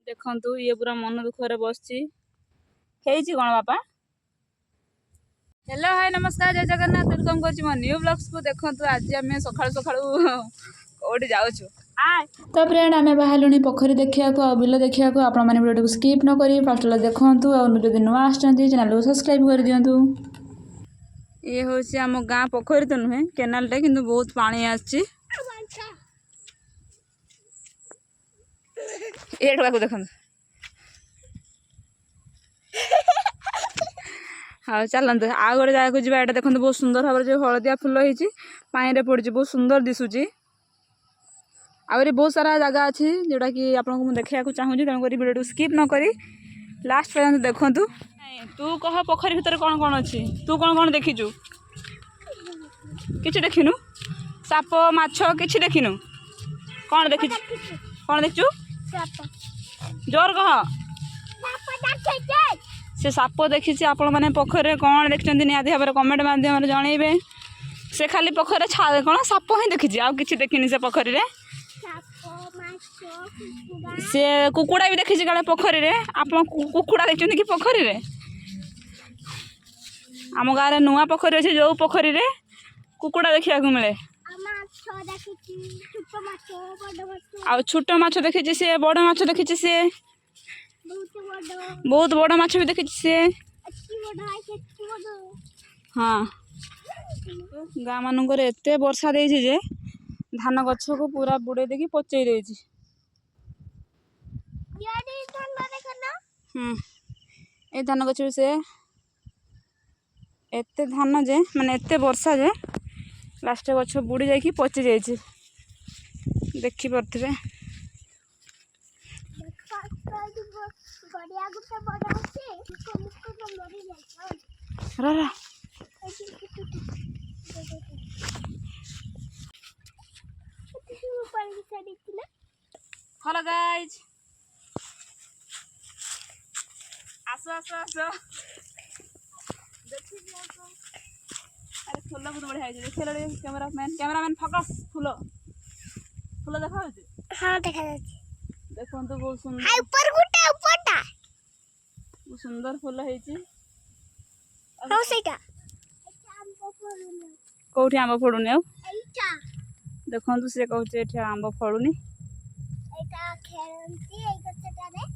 देखु ये पूरा मन दुखरे बसची कौन बापा। हेलो हाय नमस्कार जय जगन्नाथ वेलकम कर न्यू ब्लॉग्स को। देखो आज आम सका सका कौटी जाऊँ तो फ्रेंड आम बाहर पोखरी देखा बिल देखा आपण मैंने वीडियो को स्किप न करी फास्ट देखूँ और नुआ आसुँच चैनल को सब्सक्राइब कर दिंतु। ये हूँ आम गाँ पोखरी तो नुहे केनाल टे किंतु बहुत पानी आसी देखो हाँ चलते आउ गोटे जगह को जी एटा देखते बहुत सुंदर भाव जो हलदिया फुल होती पानी पड़ी बहुत सुंदर दिशुची। आहरी बहुत सारा जगह अच्छी जोटा कि आपको देखा चाहूँगी तेणुक वीडियो स्किप न करी लास्ट पर्यंत देखु। तू कह पोखरी भितर कौन कौन अच्छी तू कौन कौन देखीचु कि देखिनु साप माछ कि देखिनु कौन देखी कौन देखु जोर कह से साप देखी आपण मैंने पोखरी कौन देखते निहाती भाव कमेंट माध्यम जनइबे। से खाली पोखरी कौन साप ही देखी आउ कि देखनी से पोखरी रे से कुकुड़ा भी देखी काले पोखरी रे आप कुकुड़ा देखते कि पोखरी रे आम गाँव में नुआ पोखरी अच्छे जो पोखरी रे कुकुड़ा देखा मिले आ छोट माछ देखी सी बड़ माछ देखी सी बहुत बड़ माछ भी देखी सी हाँ गाँ मानक एत वर्षा देछि जे धान गछ को पूरा बुड़े देखी पचई देछि। ए धान गछ से एत धान जे माने एत वर्षा जे लास्ट गछ बुड़ी जाकि पचि जाइछि देखि परथिबे। हेलो गाइज आसो आसो आसो अरे फूल बहुत बढ़िया है देखिए कैमरामैन फोकस फूल फूल देखा हाँ देखा देखो तो बहुत सुंदर ऊपर गुटे ऊपरटा बहुत सुंदर फूल है कौटी आंब फड़ुनी आ देखु सी कहे आंब फड़ुनी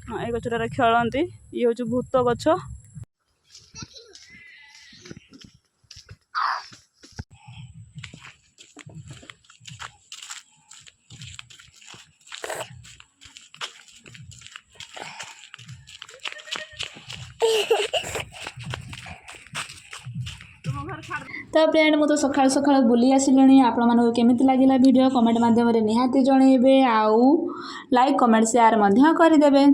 हाँ ये गचटारे खेलती ये हूँ भूत गछ। तो फ्रेंड मु तो सकाल सकाल बुली आसिली आपण मानक केमिति लागिला वीडियो कमेंट माध्यम निहाती जनइबे आउ लाइक कमेंट शेयर करदेवे।